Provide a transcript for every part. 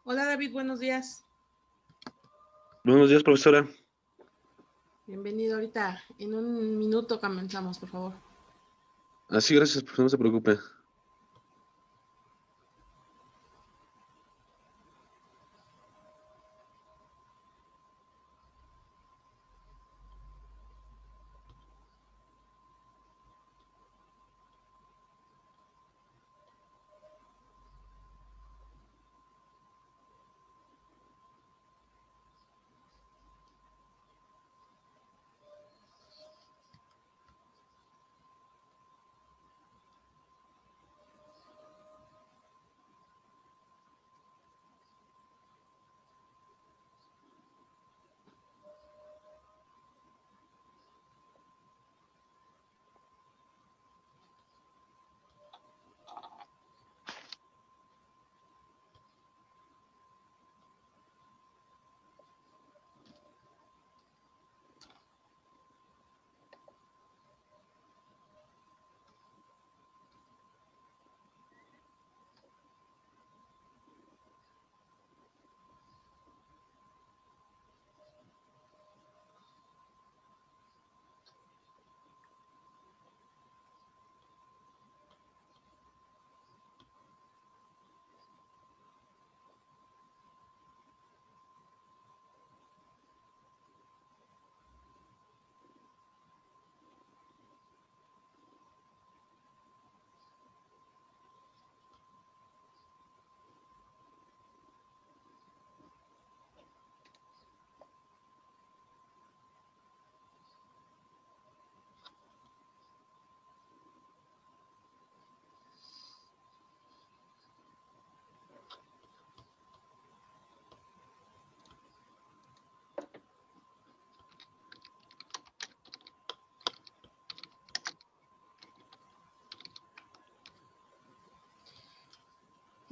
Hola David, buenos días. Buenos días, profesora. Bienvenido ahorita. En un minuto comenzamos, por favor. Así, gracias, profesor, no se preocupe.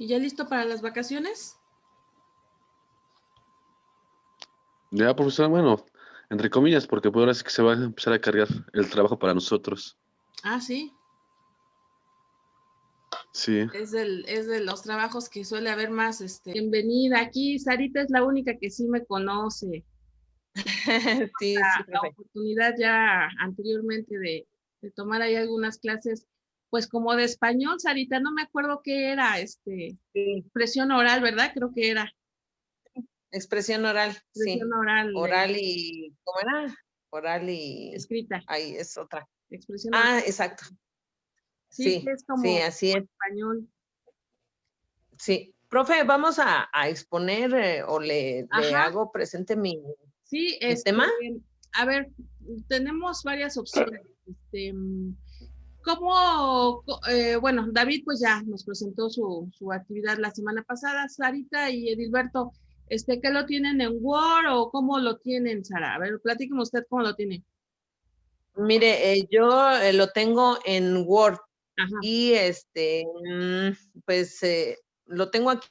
¿Y ya listo para las vacaciones? Ya, profesora, bueno, entre comillas, porque pues ahora sí que se va a empezar a cargar el trabajo para nosotros. Ah, sí. Sí. Es de los trabajos que suele haber más, Bienvenida. Aquí Sarita es la única que sí me conoce. Sí, sí, La profe. oportunidad ya anteriormente de tomar ahí algunas clases, pues como de español, Sarita, no me acuerdo qué era, Sí. expresión oral, ¿verdad? Creo que era Expresión oral, expresión sí. oral Oral y, ¿cómo era? Oral y, escrita, ahí es otra. expresión oral. Ah, exacto. Sí, que Sí, es sí, como así es. español. Sí. Profe, vamos a exponer o le Ajá, hago presente sí, mi tema. a ver, tenemos varias opciones. Bueno, David pues ya nos presentó su actividad la semana pasada, Sarita y Edilberto, ¿qué lo tienen en Word o cómo lo tienen, Sara? A ver, platíqueme usted cómo lo tiene. Mire, yo lo tengo en Word Ajá, y pues lo tengo aquí,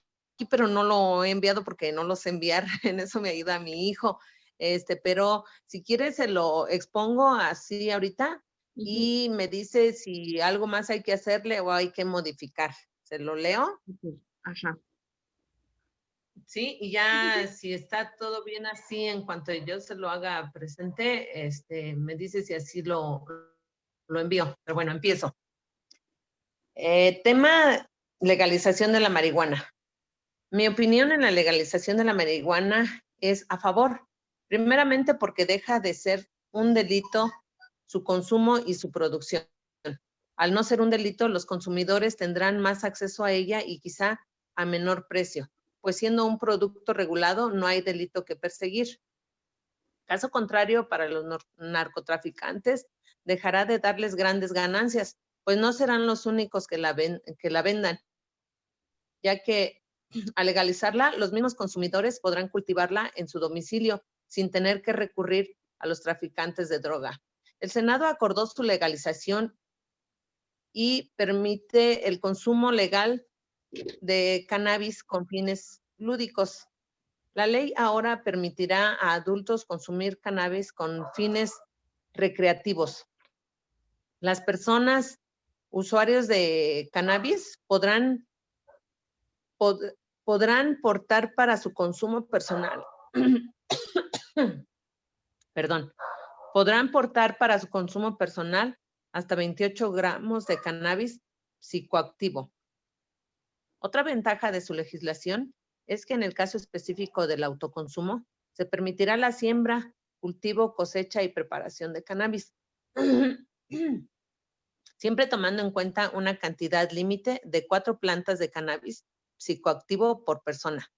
pero no lo he enviado porque no lo sé enviar. En eso me ayuda mi hijo. Pero si quieres se lo expongo así ahorita ujú, y me dice si algo más hay que hacerle o hay que modificar. ¿Se lo leo? ok, ajá. Sí, y Sí, sí, ya sí. si está todo bien así, en cuanto yo se lo haga presente, me dice si así lo envío. Pero bueno, empiezo. Tema legalización de la marihuana. Mi opinión en la legalización de la marihuana es a favor, primeramente porque deja de ser un delito su consumo y su producción. Al no ser un delito, los consumidores tendrán más acceso a ella y quizá a menor precio, pues siendo un producto regulado no hay delito que perseguir. Caso contrario, para los narcotraficantes, dejará de darles grandes ganancias, pues no serán los únicos que la vendan, ya que al legalizarla, los mismos consumidores podrán cultivarla en su domicilio sin tener que recurrir a los traficantes de droga. El Senado acordó su legalización y permite el consumo legal de cannabis con fines lúdicos. La ley ahora permitirá a adultos consumir cannabis con fines recreativos. Las personas usuarios de cannabis pod- podrán portar para su consumo personal. Perdón. Podrán portar para su consumo personal hasta 28 gramos de cannabis psicoactivo. Otra ventaja de su legislación es que en el caso específico del autoconsumo, se permitirá la siembra, cultivo, cosecha y preparación de cannabis. Siempre tomando en cuenta una cantidad límite de 4 plantas de cannabis psicoactivo por persona.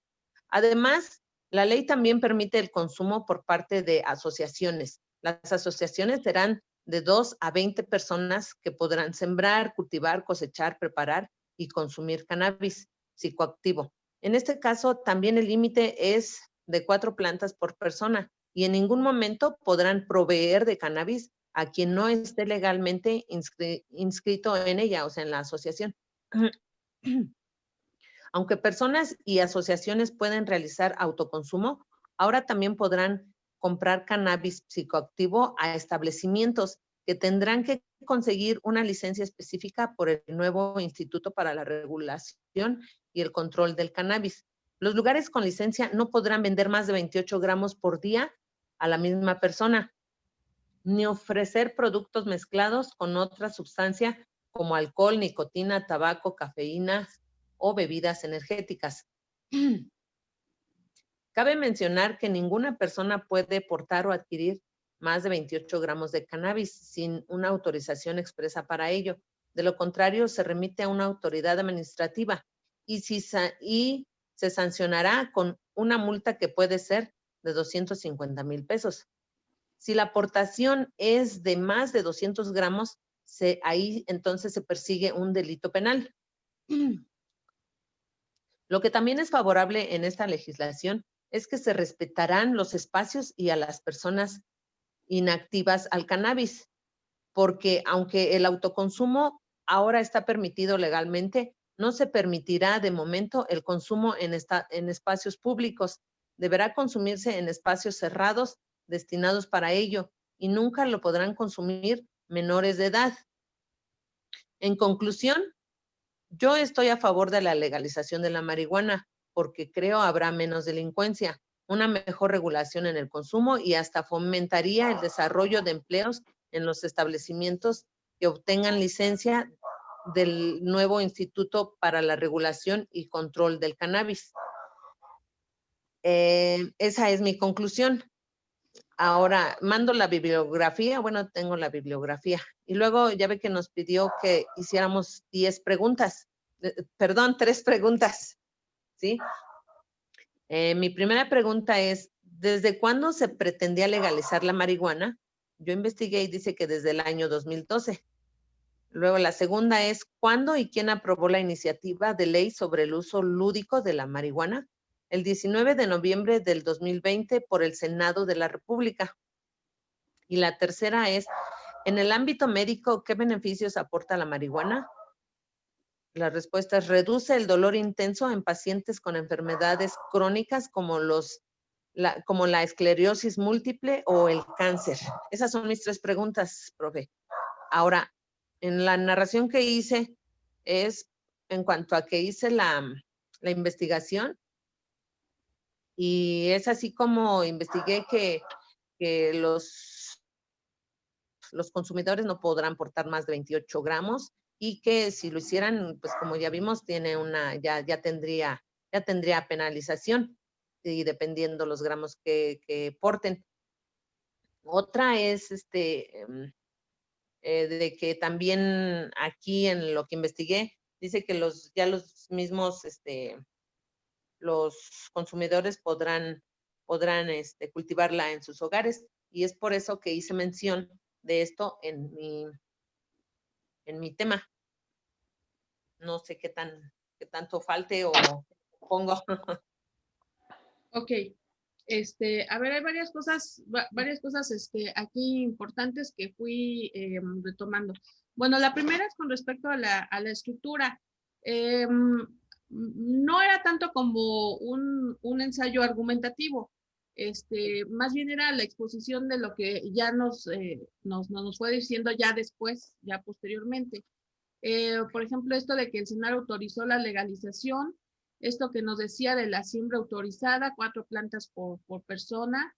Además, la ley también permite el consumo por parte de asociaciones. Las asociaciones serán de 2 a 20 personas que podrán sembrar, cultivar, cosechar, preparar y consumir cannabis psicoactivo. En este caso, también el límite es de 4 plantas por persona y en ningún momento podrán proveer de cannabis a quien no esté legalmente inscrito en ella, o sea, en la asociación. Aunque personas y asociaciones pueden realizar autoconsumo, ahora también podrán comprar cannabis psicoactivo a establecimientos que tendrán que conseguir una licencia específica por el nuevo Instituto para la Regulación y el Control del Cannabis. Los lugares con licencia no podrán vender más de 28 gramos por día a la misma persona, ni ofrecer productos mezclados con otra sustancia como alcohol, nicotina, tabaco, cafeína o bebidas energéticas. Cabe mencionar que ninguna persona puede portar o adquirir más de 28 gramos de cannabis sin una autorización expresa para ello. De lo contrario, se remite a una autoridad administrativa y se sancionará con una multa que puede ser de 250,000 pesos. Si la aportación es de más de 200 gramos, ahí entonces se persigue un delito penal. Lo que también es favorable en esta legislación es que se respetarán los espacios y a las personas inactivas al cannabis, porque aunque el autoconsumo ahora está permitido legalmente, no se permitirá de momento el consumo en espacios públicos. Deberá consumirse en espacios cerrados destinados para ello y nunca lo podrán consumir menores de edad. En conclusión, yo estoy a favor de la legalización de la marihuana porque creo habrá menos delincuencia, una mejor regulación en el consumo y hasta fomentaría el desarrollo de empleos en los establecimientos que obtengan licencia del nuevo Instituto para la Regulación y Control del Cannabis. Esa es mi conclusión. Ahora, mando la bibliografía, bueno, tengo la bibliografía. Y luego ya ve que nos pidió que hiciéramos 3 preguntas, ¿sí? Mi primera pregunta es, ¿desde cuándo se pretendía legalizar la marihuana? Yo investigué y dice que desde el año 2012. Luego la segunda es, ¿cuándo y quién aprobó la iniciativa de ley sobre el uso lúdico de la marihuana? El 19 de noviembre del 2020 por el Senado de la República. Y la tercera es, en el ámbito médico, ¿qué beneficios aporta la marihuana? La respuesta es, reduce el dolor intenso en pacientes con enfermedades crónicas como la esclerosis múltiple o el cáncer. Esas son mis 3 preguntas, profe. Ahora, en la narración que hice es en cuanto a que hice la investigación y es así como investigué que los consumidores no podrán portar más de 28 gramos y que si lo hicieran, pues como ya vimos, ya tendría penalización y dependiendo los gramos que porten. Otra es de que también aquí en lo que investigué, dice que los mismos los consumidores podrán cultivarla en sus hogares y es por eso que hice mención de esto en mi tema. No sé qué tanto falte o pongo. Ok. A ver, hay varias cosas aquí importantes que fui retomando. Bueno, la primera es con respecto a la estructura. No era tanto como un ensayo argumentativo, más bien era la exposición de lo que ya nos fue diciendo ya después, ya posteriormente. Por ejemplo, esto de que el Senado autorizó la legalización Esto que nos decía de la siembra autorizada, 4 plantas por persona.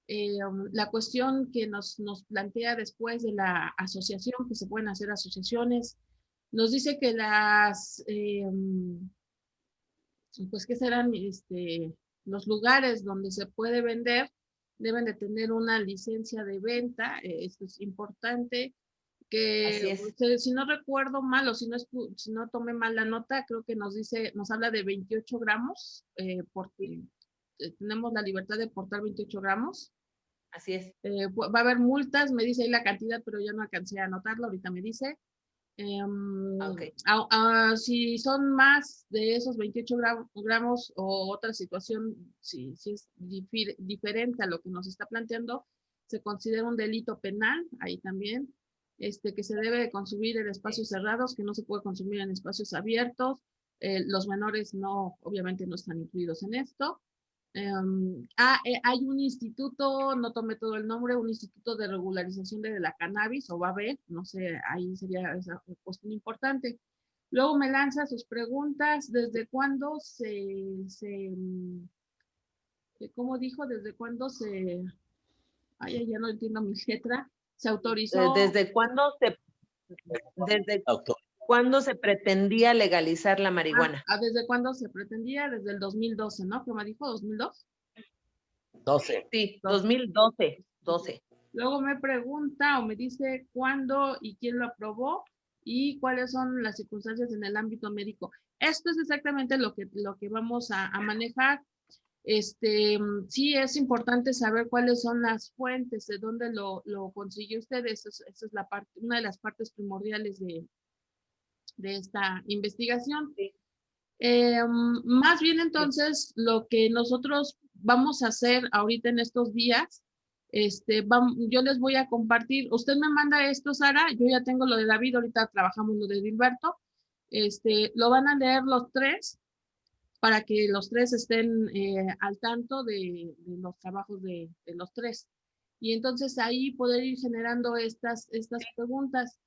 La cuestión que nos plantea después de la asociación, que se pueden hacer asociaciones, nos dice que pues que serán los lugares donde se puede vender, deben de tener una licencia de venta, esto es importante, que si no recuerdo mal o si no tomé mal la nota, creo que nos habla de 28 gramos, porque tenemos la libertad de portar 28 gramos. Así es. Va a haber multas, me dice ahí la cantidad, pero ya no alcancé a anotarlo, ahorita me dice. Okay. Si son más de esos 28 gramos o otra situación, si es diferente a lo que nos está planteando, se considera un delito penal, ahí también, que se debe de consumir en espacios cerrados, que no se puede consumir en espacios abiertos. Los menores obviamente no están incluidos en esto. Hay un instituto, no tomé todo el nombre, un instituto de regularización de la cannabis, o va a haber, no sé, ahí sería esa cuestión importante. Luego me lanza sus preguntas, ¿desde cuándo ¿cómo dijo? ¿Desde cuándo ya no entiendo mi letra, se autorizó? ¿Desde cuándo se pretendía legalizar la marihuana? ¿Desde cuándo se pretendía? Desde el 2012, ¿no? ¿Cómo dijo? ¿2002? 12. Sí, 2012. 12. Luego me pregunta o me dice cuándo y quién lo aprobó y cuáles son las circunstancias en el ámbito médico. Esto es exactamente lo que vamos a manejar. Sí es importante saber cuáles son las fuentes, de dónde lo consiguió usted. Esa es una de las partes primordiales de esta investigación. Sí. Más bien entonces, lo que nosotros vamos a hacer ahorita en estos días, yo les voy a compartir, usted me manda esto, Sara, yo ya tengo lo de David, ahorita trabajamos lo de Gilberto, lo van a leer los tres, para que los tres estén al tanto de los trabajos de los tres. Y entonces ahí poder ir generando estas preguntas.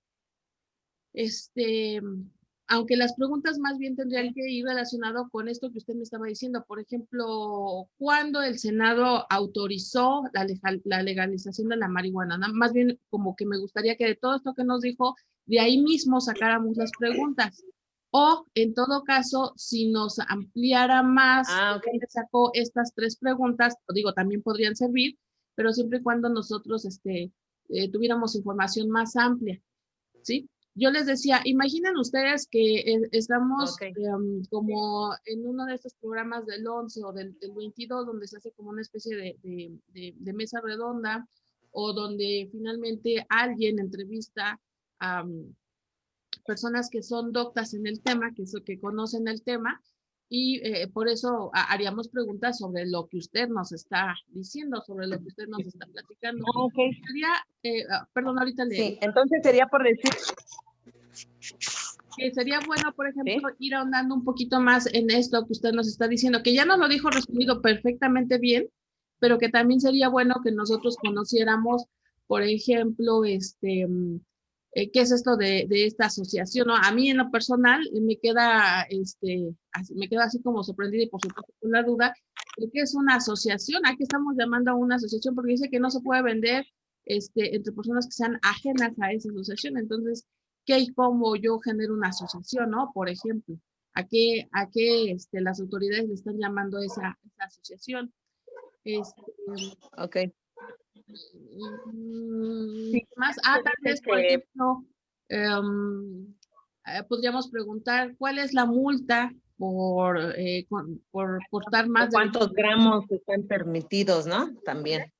Aunque las preguntas más bien tendrían que ir relacionado con esto que usted me estaba diciendo. Por ejemplo, ¿cuándo el Senado autorizó la legalización de la marihuana? Más bien como que me gustaría que de todo esto que nos dijo, de ahí mismo sacáramos las preguntas. O, en todo caso, si nos ampliara más, que sacó estas 3 preguntas, digo, también podrían servir, pero siempre y cuando nosotros tuviéramos información más amplia, ¿sí? Yo les decía, imaginen ustedes que estamos como en uno de estos programas del 11 o del 22, donde se hace como una especie de mesa redonda, o donde finalmente alguien entrevista a personas que son doctas en el tema, que conocen el tema, y por eso haríamos preguntas sobre lo que usted nos está diciendo, sobre lo que usted nos está platicando. Perdón, ahorita le... Sí, entonces sería por decir... Que sería bueno, por ejemplo, ir ahondando un poquito más en esto que usted nos está diciendo, que ya nos lo dijo resumido perfectamente bien, pero que también sería bueno que nosotros conociéramos, por ejemplo, qué es esto de esta asociación, ¿no? A mí en lo personal me queda así como sorprendida y por supuesto con la duda de qué es una asociación. ¿A qué estamos llamando a una asociación? Porque dice que no se puede vender entre personas que sean ajenas a esa asociación. Entonces, ¿qué y cómo yo genero una asociación, ¿no? Por ejemplo, ¿a qué las autoridades le están llamando esa asociación? Ok. Más, tal vez, por ejemplo, podríamos preguntar, ¿cuál es la multa por portar más de... ¿Cuántos gramos están permitidos, no? También.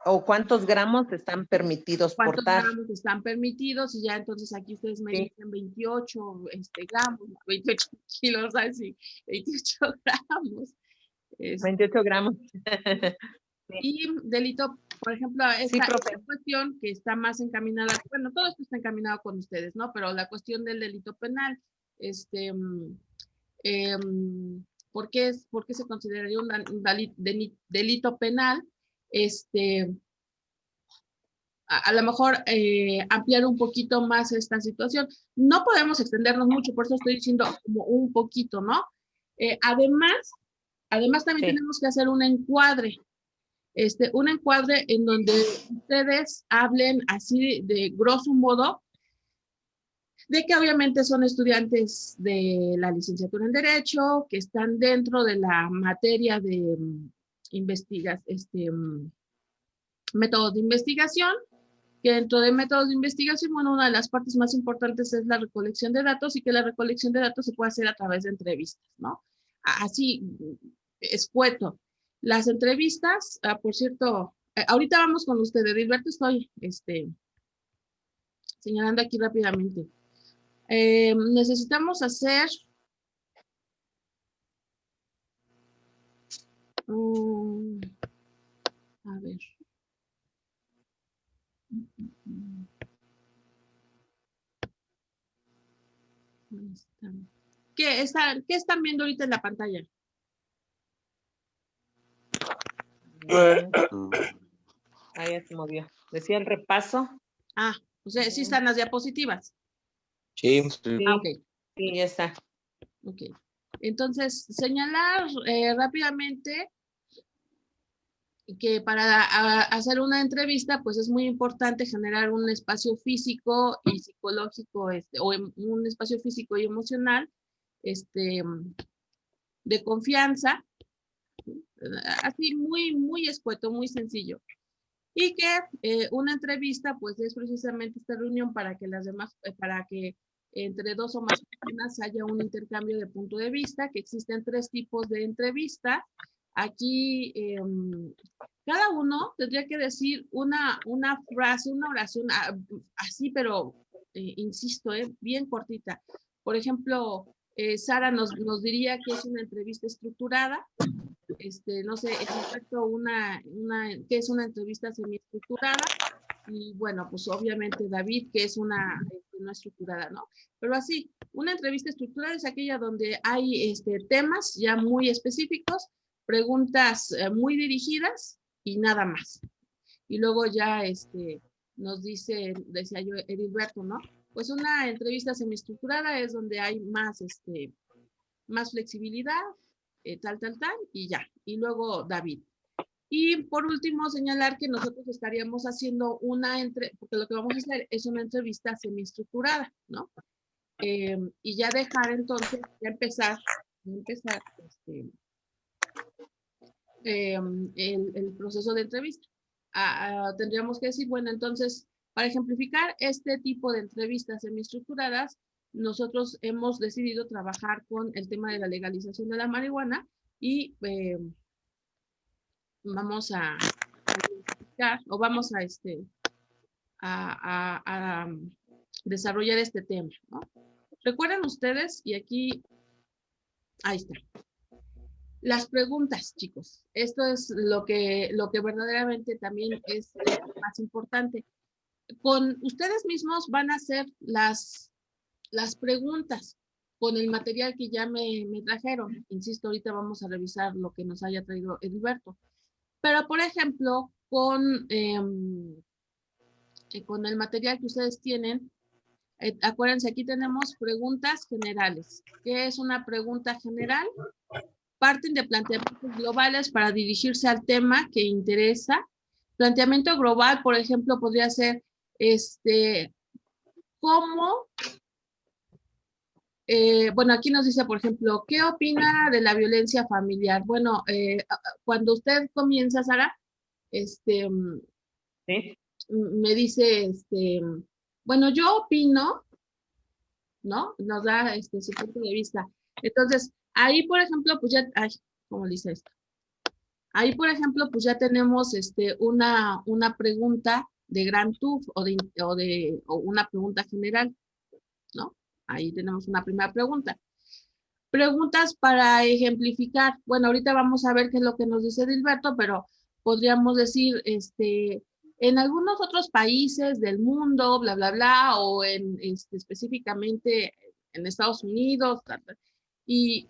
¿O cuántos gramos están permitidos portar? ¿Cuántos gramos están permitidos? Y ya entonces aquí ustedes me dicen 28 gramos, 28 kilos, así, 28 gramos. 28 gramos. Y delito, por ejemplo, esta cuestión que está más encaminada, bueno, todo esto está encaminado con ustedes, ¿no? Pero la cuestión del delito penal, ¿por qué se consideraría un delito penal? a lo mejor ampliar un poquito más esta situación. No podemos extendernos mucho, por eso estoy diciendo como un poquito, ¿no? Además también Sí. tenemos que hacer un encuadre en donde ustedes hablen así de grosso modo de que obviamente son estudiantes de la licenciatura en Derecho, que están dentro de la materia de métodos de investigación, que dentro de métodos de investigación, bueno, una de las partes más importantes es la recolección de datos y que la recolección de datos se puede hacer a través de entrevistas, ¿no? Así, escueto. Las entrevistas, por cierto, ahorita vamos con ustedes, Edilberto, estoy señalando aquí rápidamente. Necesitamos hacer a ver. ¿Qué están viendo ahorita en la pantalla? Ahí ya se movió. Decía el repaso. Ah, o sea, sí están las diapositivas. Sí. Ah, ok. Sí, ya está. Ok. Entonces, señalar rápidamente que para hacer una entrevista, pues es muy importante generar un espacio físico y psicológico, o un espacio físico y emocional, de confianza, así muy escueto, muy sencillo. Y que una entrevista, pues es precisamente esta reunión para que para que entre dos o más personas haya un intercambio de punto de vista, que existen 3 tipos de entrevista. Aquí cada uno tendría que decir una frase, una oración así, pero insisto, bien cortita. Por ejemplo, Sara nos diría que es una entrevista estructurada. No sé, en efecto, que es una entrevista semiestructurada, y bueno, pues obviamente David, que es una no estructurada, ¿no? Pero así, una entrevista estructurada es aquella donde hay temas ya muy específicos, preguntas muy dirigidas y nada más. Y luego ya nos decía yo, Edilberto, ¿no? Pues una entrevista semiestructurada es donde hay más flexibilidad, tal, y ya. Y luego David. Y por último, señalar que nosotros estaríamos haciendo porque lo que vamos a hacer es una entrevista semiestructurada, ¿no? Y ya dejar entonces, empezar el proceso de entrevista. Tendríamos que decir, bueno, entonces, para ejemplificar este tipo de entrevistas semiestructuradas, nosotros hemos decidido trabajar con el tema de la legalización de la marihuana y vamos a identificar o vamos a desarrollar este tema, ¿no? Recuerden ustedes, y aquí, ahí está. Las preguntas, chicos. Esto es lo que verdaderamente también es más importante. Con ustedes mismos van a hacer las preguntas con el material que ya me trajeron. Insisto, ahorita vamos a revisar lo que nos haya traído Edilberto. Pero, por ejemplo, con el material que ustedes tienen, acuérdense, aquí tenemos preguntas generales. ¿Qué es una pregunta general? Parten de planteamientos globales para dirigirse al tema que interesa. Planteamiento global, por ejemplo, podría ser ¿cómo? Bueno, aquí nos dice, por ejemplo, ¿qué opina de la violencia familiar? Bueno, cuando usted comienza, Sara, ¿sí? Me dice, bueno, yo opino, ¿no? Nos da su punto de vista. Entonces, ahí, por ejemplo, pues ya, ay, ¿cómo dice esto? Ahí, por ejemplo, pues ya tenemos una pregunta de gran TUF o una pregunta general, ¿no? Ahí tenemos una primera pregunta. Preguntas para ejemplificar. Bueno, ahorita vamos a ver qué es lo que nos dice Edilberto, pero podríamos decir, en algunos otros países del mundo, bla, bla, bla, o específicamente en Estados Unidos, y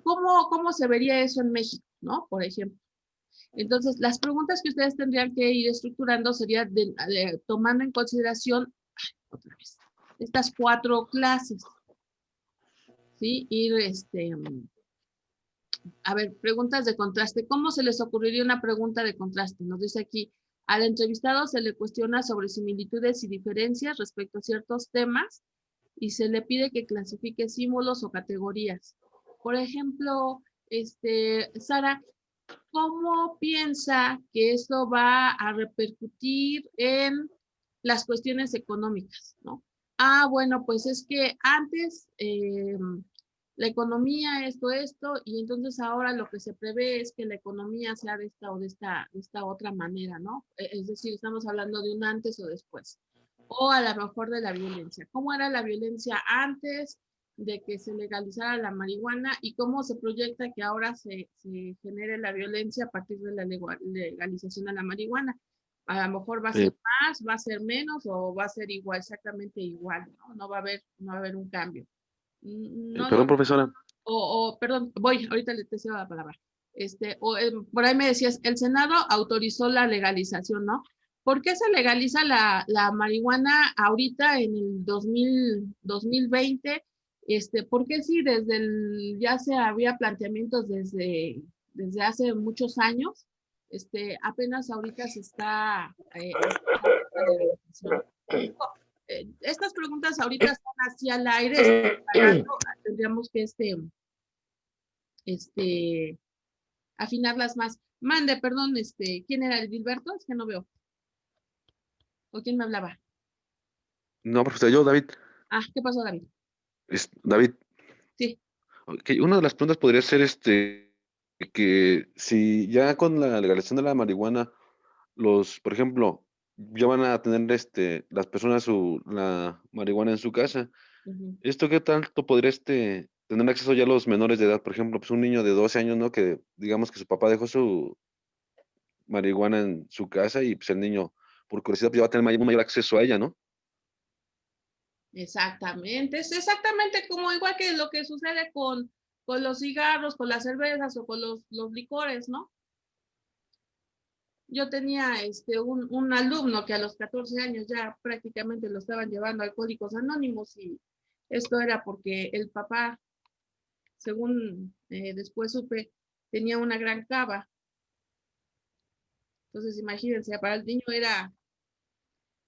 ¿cómo se vería eso en México, ¿no? Por ejemplo. Entonces, las preguntas que ustedes tendrían que ir estructurando sería tomando en consideración, otra vez, estas 4 clases, ¿sí? Ir, a ver, preguntas de contraste. ¿Cómo se les ocurriría una pregunta de contraste? Nos dice aquí, al entrevistado se le cuestiona sobre similitudes y diferencias respecto a ciertos temas y se le pide que clasifique símbolos o categorías. Por ejemplo, Sara, ¿cómo piensa que esto va a repercutir en las cuestiones económicas, ¿no? Ah, bueno, pues es que antes la economía, esto, y entonces ahora lo que se prevé es que la economía sea de esta o de esta otra manera, ¿no? Es decir, estamos hablando de un antes o después. O a lo mejor de la violencia. ¿Cómo era la violencia antes de que se legalizara la marihuana y cómo se proyecta que ahora se genere la violencia a partir de la legalización de la marihuana? A lo mejor va a ser más, va a ser menos o va a ser igual, exactamente igual, ¿no? No va a haber un cambio. No Perdón, lo, profesora. perdón, ahorita le te cedo la palabra. Por ahí me decías, el Senado autorizó la legalización, ¿no? ¿Por qué se legaliza la marihuana ahorita en el 2020? ¿Por qué sí ya se había planteamientos desde hace muchos años? Apenas ahorita se está la legalización. Estas preguntas ahorita están hacia el aire, tendríamos que afinarlas más. Mande, perdón, ¿quién era el Gilberto? Es que no veo. ¿O quién me hablaba? No, profesora, yo, David. Ah, ¿qué pasó, David? David. Sí. Okay, una de las preguntas podría ser que si ya con la legalización de la marihuana, por ejemplo, ya van a tener las personas la marihuana en su casa. Uh-huh. ¿Esto qué tanto podría tener acceso ya a los menores de edad? Por ejemplo, pues un niño de 12 años, ¿no? Que digamos que su papá dejó su marihuana en su casa y pues el niño, por curiosidad, pues ya va a tener un mayor acceso a ella, ¿no? Exactamente, es exactamente como igual que lo que sucede con los cigarros, con las cervezas o con los licores, ¿no? Yo tenía un alumno que a los 14 años ya prácticamente lo estaban llevando a Alcohólicos Anónimos y esto era porque el papá, según después supe, tenía una gran cava. Entonces, imagínense, para el niño era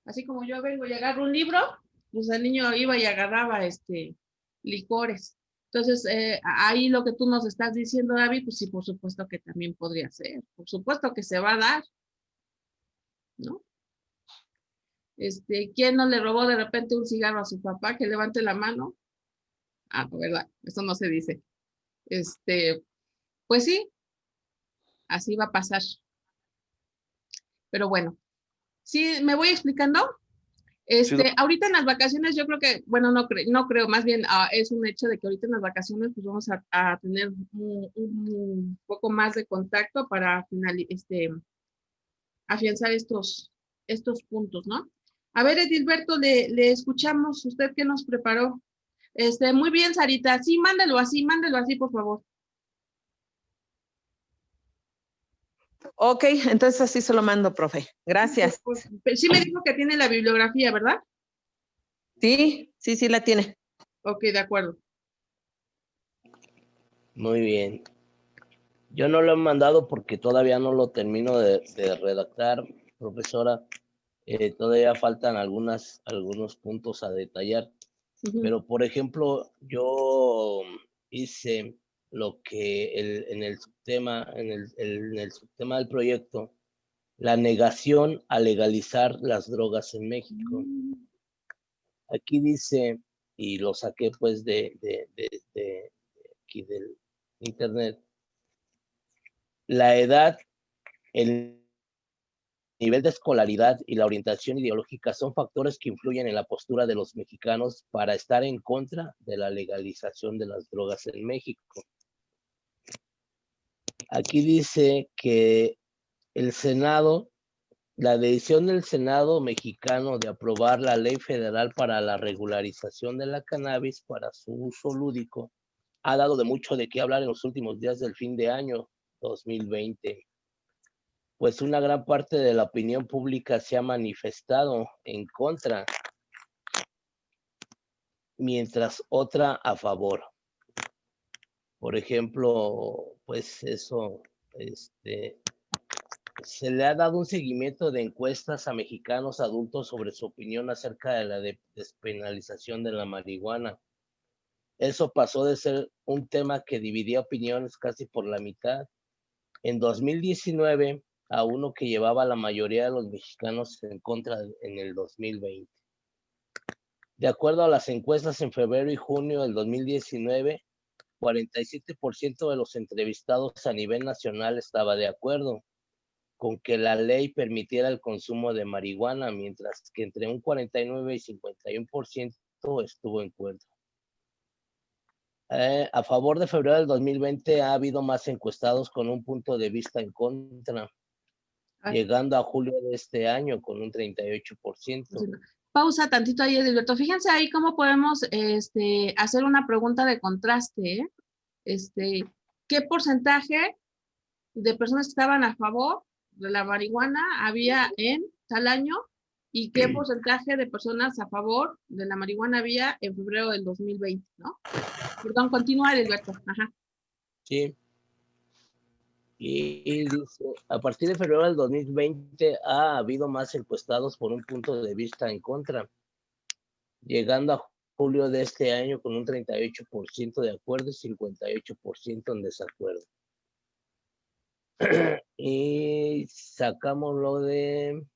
así como yo vengo y agarro un libro, pues el niño iba y agarraba licores. Entonces, ahí lo que tú nos estás diciendo, David, pues sí, por supuesto que también podría ser. Por supuesto que se va a dar, ¿no? ¿Quién no le robó de repente un cigarro a su papá? Que levante la mano. Ah, no, ¿verdad? Eso no se dice. Pues sí, así va a pasar. Pero bueno, sí, me voy explicando. Sí, Ahorita en las vacaciones yo creo que, bueno, no creo, más bien es un hecho de que ahorita en las vacaciones pues vamos a tener un poco más de contacto para afianzar estos puntos, ¿no? A ver, Edilberto, le escuchamos. ¿Usted qué nos preparó? Muy bien, Sarita. Sí, mándelo así, por favor. Ok, entonces así se lo mando, profe. Gracias. Sí me dijo que tiene la bibliografía, ¿verdad? Sí, la tiene. Ok, de acuerdo. Muy bien. Yo no lo he mandado porque todavía no lo termino de redactar, profesora. Todavía faltan algunos puntos a detallar. Uh-huh. Pero, por ejemplo, yo hice lo que en el subtema del proyecto, la negación a legalizar las drogas en México. Aquí dice, y lo saqué pues de aquí del internet, la edad, el nivel de escolaridad y la orientación ideológica son factores que influyen en la postura de los mexicanos para estar en contra de la legalización de las drogas en México. Aquí dice que el Senado, la decisión del Senado mexicano de aprobar la ley federal para la regularización de la cannabis para su uso lúdico ha dado de mucho de qué hablar en los últimos días del fin de año 2020. pues una gran parte de la opinión pública se ha manifestado en contra, mientras otra a favor. Por ejemplo, pues eso, se le ha dado un seguimiento de encuestas a mexicanos adultos sobre su opinión acerca de la despenalización de la marihuana. Eso pasó de ser un tema que dividía opiniones casi por la mitad en 2019 a uno que llevaba la mayoría de los mexicanos en contra en el 2020. De acuerdo a las encuestas en febrero y junio del 2019, 47% de los entrevistados a nivel nacional estaba de acuerdo con que la ley permitiera el consumo de marihuana, mientras que entre un 49 y 51% estuvo en contra. A favor de febrero del 2020 ha habido más encuestados con un punto de vista en contra, llegando a julio de este año con un 38%. Pausa tantito ahí, Edilberto. Fíjense ahí cómo podemos hacer una pregunta de contraste. ¿Qué porcentaje de personas que estaban a favor de la marihuana había en tal año? ¿Y qué porcentaje de personas a favor de la marihuana había en febrero del 2020, ¿no? Perdón, continúa, Edilberto. Ajá. Sí. Y dice, a partir de febrero del 2020 ha habido más encuestados por un punto de vista en contra, llegando a julio de este año con un 38% de acuerdo y 58% en desacuerdo. Y sacamos lo de...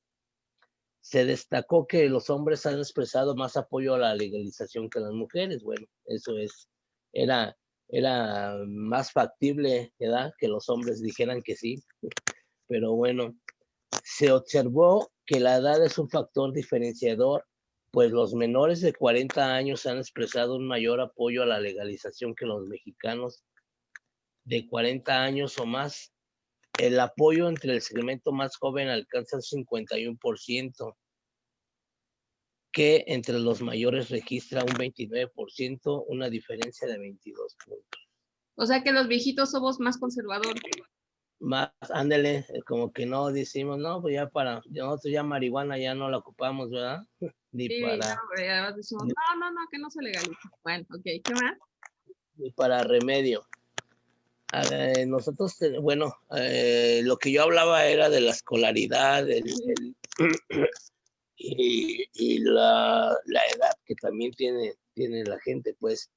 Se destacó que los hombres han expresado más apoyo a la legalización que las mujeres. Bueno, eso era más factible, ¿verdad? Que los hombres dijeran que sí. Pero bueno, se observó que la edad es un factor diferenciador, pues los menores de 40 años han expresado un mayor apoyo a la legalización que los mexicanos de 40 años o más. El apoyo entre el segmento más joven alcanza el 51%, que entre los mayores registra un 29%, una diferencia de 22 puntos. O sea que los viejitos somos más conservadores. Más, ándele, como que no decimos, no, pues ya nosotros ya marihuana ya no la ocupamos, ¿verdad? Ni sí, para... No, ya decimos, no, que no se legalice. Bueno, ok, ¿qué más? Ni para remedio. Nosotros, bueno, lo que yo hablaba era de la escolaridad, y la edad que también tiene la gente, pues,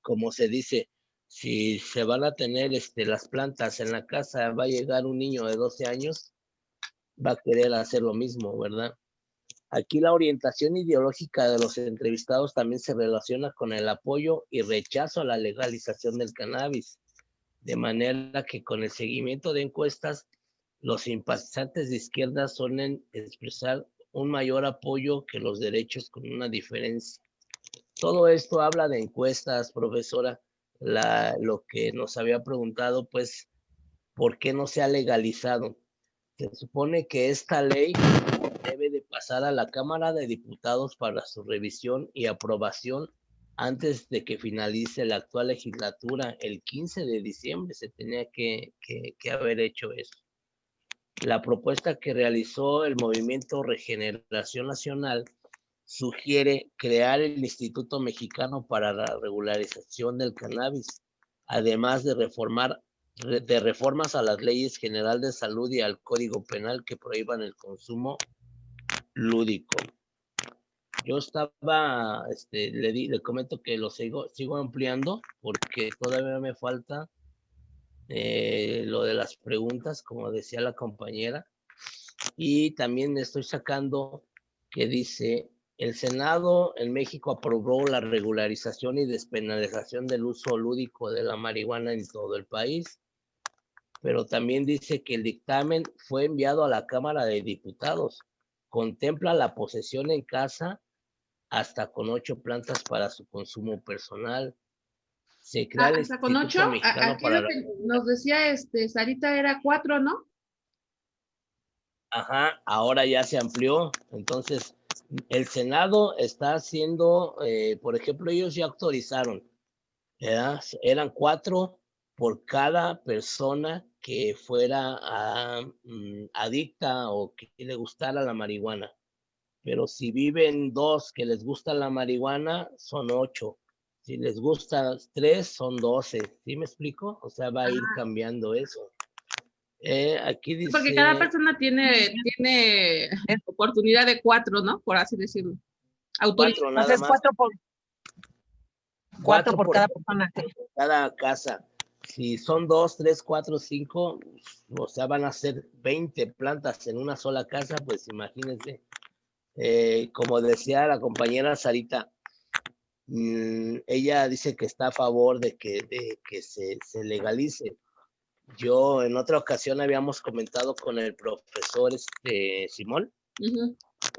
como se dice, si se van a tener las plantas en la casa, va a llegar un niño de 12 años, va a querer hacer lo mismo, ¿verdad? Aquí la orientación ideológica de los entrevistados también se relaciona con el apoyo y rechazo a la legalización del cannabis, de manera que con el seguimiento de encuestas, los simpatizantes de izquierda suelen expresar un mayor apoyo que los derechos, con una diferencia. Todo esto habla de encuestas, profesora. Lo que nos había preguntado, pues, ¿por qué no se ha legalizado? Se supone que esta ley debe de pasar a la Cámara de Diputados para su revisión y aprobación antes de que finalice la actual legislatura. El 15 de diciembre se tenía que haber hecho eso. La propuesta que realizó el Movimiento Regeneración Nacional sugiere crear el Instituto Mexicano para la Regularización del Cannabis, además de reformas a las leyes general de salud y al Código Penal que prohíban el consumo lúdico. Yo estaba, le comento que lo sigo ampliando porque todavía me falta lo de las preguntas, como decía la compañera, y también estoy sacando que dice: el Senado en México aprobó la regularización y despenalización del uso lúdico de la marihuana en todo el país, pero también dice que el dictamen fue enviado a la Cámara de Diputados. Contempla la posesión en casa hasta con 8 plantas para su consumo personal. Se crea el Hasta con 8. Instituto Mexicano Aquí para lo que nos decía Sarita era 4, ¿no? Ajá, ahora ya se amplió. Entonces, el Senado está haciendo, por ejemplo, ellos ya autorizaron, ¿verdad? Eran 4 por cada persona que fuera adicta o que le gustara la marihuana. Pero si viven 2 que les gusta la marihuana, son 8. Si les gusta 3, son 12. ¿Sí me explico? O sea, va a ir cambiando eso. Aquí dice... Porque cada persona tiene oportunidad de 4, ¿no? Por así decirlo. 4 nada Entonces, más. 4 por cada persona. Cada casa. Si son 2, 3, 4, 5, o sea, van a ser 20 plantas en una sola casa, pues imagínense. Como decía la compañera Sarita, ella dice que está a favor de que se legalice. Yo en otra ocasión habíamos comentado con el profesor Simón,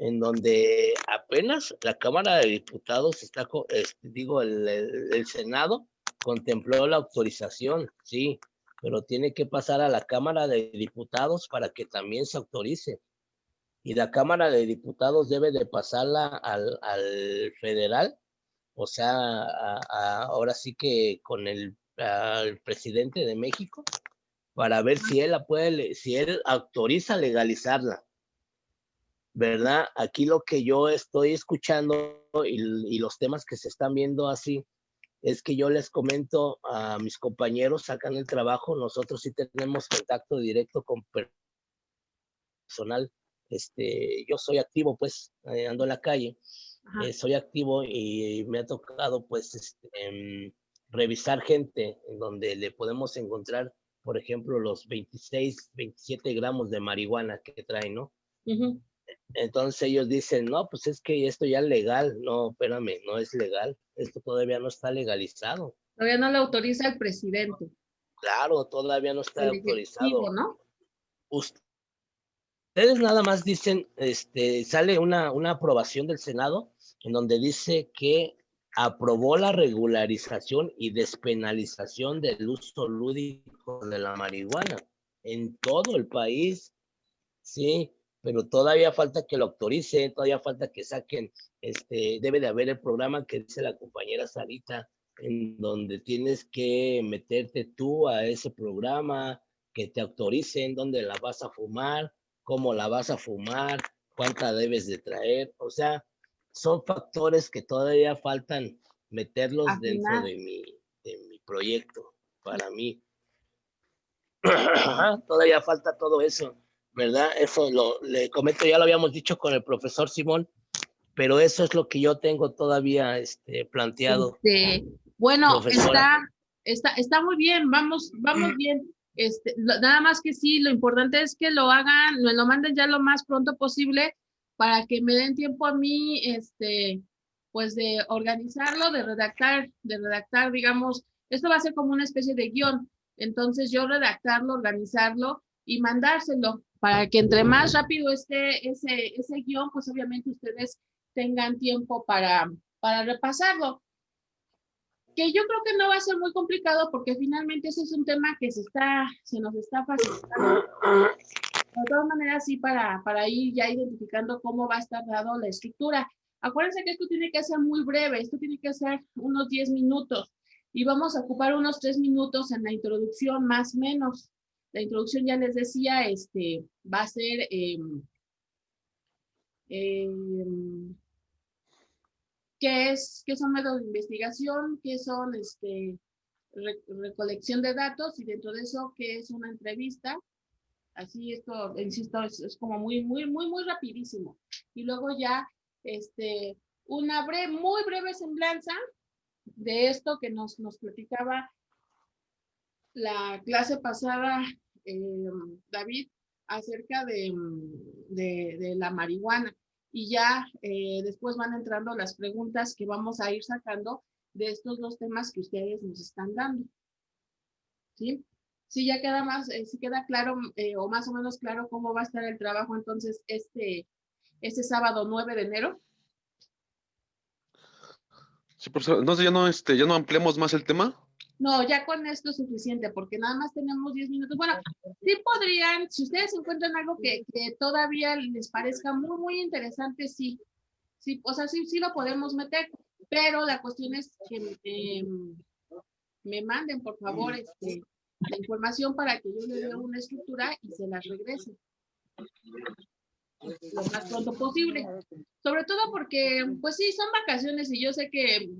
en donde apenas la Cámara de Diputados está, el Senado contempló la autorización, sí, pero tiene que pasar a la Cámara de Diputados para que también se autorice. Y la Cámara de Diputados debe de pasarla al federal, o sea, ahora sí que con el presidente de México, para ver si él autoriza legalizarla, ¿verdad? Aquí lo que yo estoy escuchando y los temas que se están viendo así, es que yo les comento a mis compañeros, sacan el trabajo, nosotros sí tenemos contacto directo con personal. Yo soy activo, pues, ando en la calle, soy activo y me ha tocado, pues, revisar gente en donde le podemos encontrar, por ejemplo, los 26, 27 gramos de marihuana que traen, ¿no? Entonces ellos dicen, no, pues es que esto ya es legal. No, espérame, no es legal. Esto todavía no está legalizado. Todavía no lo autoriza el presidente. Claro, todavía no está autorizado. ¿No? Ustedes nada más dicen, sale una aprobación del Senado en donde dice que aprobó la regularización y despenalización del uso lúdico de la marihuana en todo el país, sí, pero todavía falta que lo autoricen, todavía falta que saquen, debe de haber el programa que dice la compañera Sarita, en donde tienes que meterte tú a ese programa, que te autoricen dónde la vas a fumar, cómo la vas a fumar, cuánta debes de traer, o sea, son factores que todavía faltan meterlos dentro de mi proyecto, para mí. Todavía falta todo eso, ¿verdad? Eso le comento, ya lo habíamos dicho con el profesor Simón, pero eso es lo que yo tengo todavía planteado. Bueno, profesora. está muy bien, vamos bien. Nada más que sí, lo importante es que lo hagan, lo manden ya lo más pronto posible para que me den tiempo a mí, pues de organizarlo, de redactar, digamos, esto va a ser como una especie de guión. Entonces yo redactarlo, organizarlo y mandárselo para que entre más rápido esté ese guión, pues obviamente ustedes tengan tiempo para repasarlo. Que yo creo que no va a ser muy complicado porque finalmente ese es un tema que se nos está facilitando. De todas maneras, sí, para ir ya identificando cómo va a estar dado la estructura. Acuérdense que esto tiene que ser muy breve, esto tiene que ser unos 10 minutos y vamos a ocupar unos 3 minutos en la introducción, más o menos. La introducción, ya les decía, va a ser qué son métodos de investigación, qué son recolección de datos y dentro de eso qué es una entrevista. Así esto, insisto, es como muy rapidísimo. Y luego ya una muy breve semblanza de esto que nos platicaba la clase pasada, David, acerca de la marihuana. Y ya después van entrando las preguntas que vamos a ir sacando de estos dos temas que ustedes nos están dando. ¿Sí? Sí, ya queda sí queda claro o más o menos claro cómo va a estar el trabajo entonces este sábado 9 de enero. Sí, profesor. Entonces ya no ampliamos más el tema. No, ya con esto es suficiente porque nada más tenemos 10 minutos. Bueno, sí podrían, si ustedes encuentran algo que todavía les parezca muy interesante, sí, o sea, sí lo podemos meter, pero la cuestión es me manden, por favor, la información para que yo le dé una estructura y se las regrese lo más pronto posible. Sobre todo porque, pues sí, son vacaciones y yo sé que,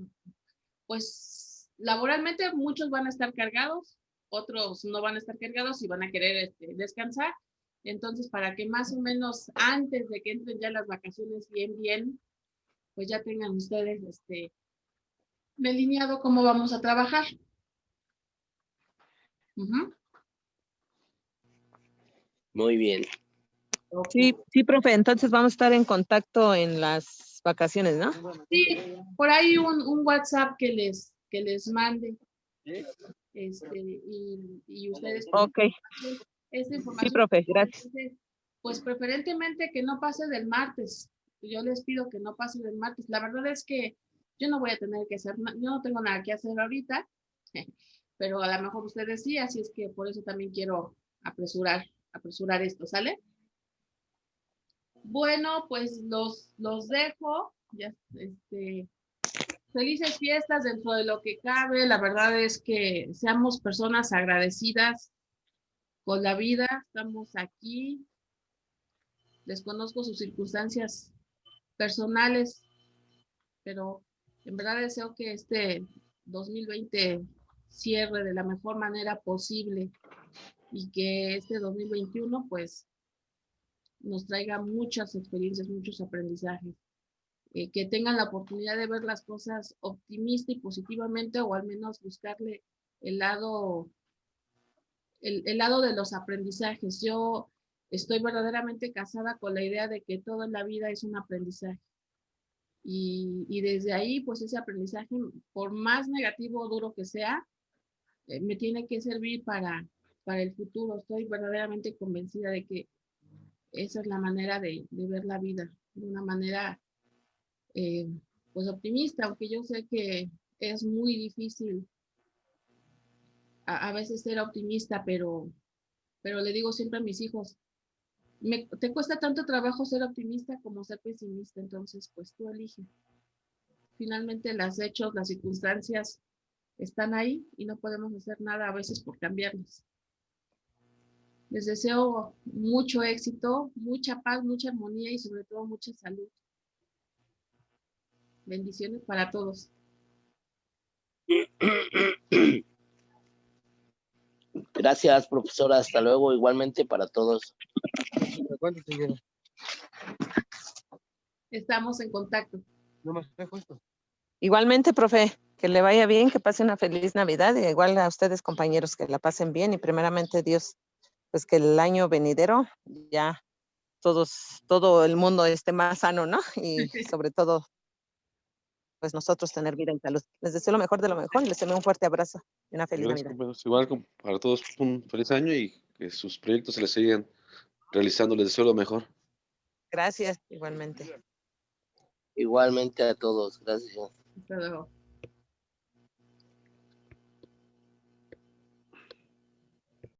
pues, laboralmente muchos van a estar cargados, otros no van a estar cargados y van a querer descansar. Entonces, para que más o menos antes de que entren ya las vacaciones bien, pues ya tengan ustedes delineado cómo vamos a trabajar. Uh-huh. Muy bien. Sí, sí, profe, entonces vamos a estar en contacto en las vacaciones, ¿no? Sí, por ahí un WhatsApp que les mande. Y ustedes. Ok. Esta información. Sí, profe, gracias. Pues preferentemente que no pase del martes. Yo les pido que no pase del martes. La verdad es que yo no voy a tener que hacer, yo no tengo nada que hacer ahorita, pero a lo mejor ustedes sí, así es que por eso también quiero apresurar esto, ¿sale? Bueno, pues los dejo. Ya, felices fiestas dentro de lo que cabe. La verdad es que seamos personas agradecidas con la vida. Estamos aquí. Desconozco sus circunstancias personales, pero en verdad deseo que este 2020 cierre de la mejor manera posible y que este 2021 pues nos traiga muchas experiencias, muchos aprendizajes. Que tengan la oportunidad de ver las cosas optimista y positivamente, o al menos buscarle el lado de los aprendizajes. Yo estoy verdaderamente casada con la idea de que todo en la vida es un aprendizaje. Y desde ahí, pues ese aprendizaje, por más negativo o duro que sea, me tiene que servir para el futuro. Estoy verdaderamente convencida de que esa es la manera de ver la vida, de una manera pues optimista, aunque yo sé que es muy difícil a veces ser optimista, pero le digo siempre a mis hijos, te cuesta tanto trabajo ser optimista como ser pesimista, entonces pues tú eliges. Finalmente los hechos, las circunstancias están ahí y no podemos hacer nada a veces por cambiarlos. Les deseo mucho éxito, mucha paz, mucha armonía y sobre todo mucha salud. Bendiciones para todos. Gracias, profesora. Hasta luego. Igualmente para todos. Estamos en contacto. Igualmente, profe, que le vaya bien, que pase una feliz Navidad, y igual a ustedes, compañeros, que la pasen bien, y primeramente Dios, pues que el año venidero ya todo el mundo esté más sano, ¿no? Y sobre todo, pues nosotros tener vida en salud. Les deseo lo mejor de lo mejor y les envío un fuerte abrazo y una feliz Gracias, Navidad. compañeros. Igual para todos un feliz año y que sus proyectos se les sigan realizando. Les deseo lo mejor. Gracias, igualmente. Igualmente a todos. Gracias. Hasta luego.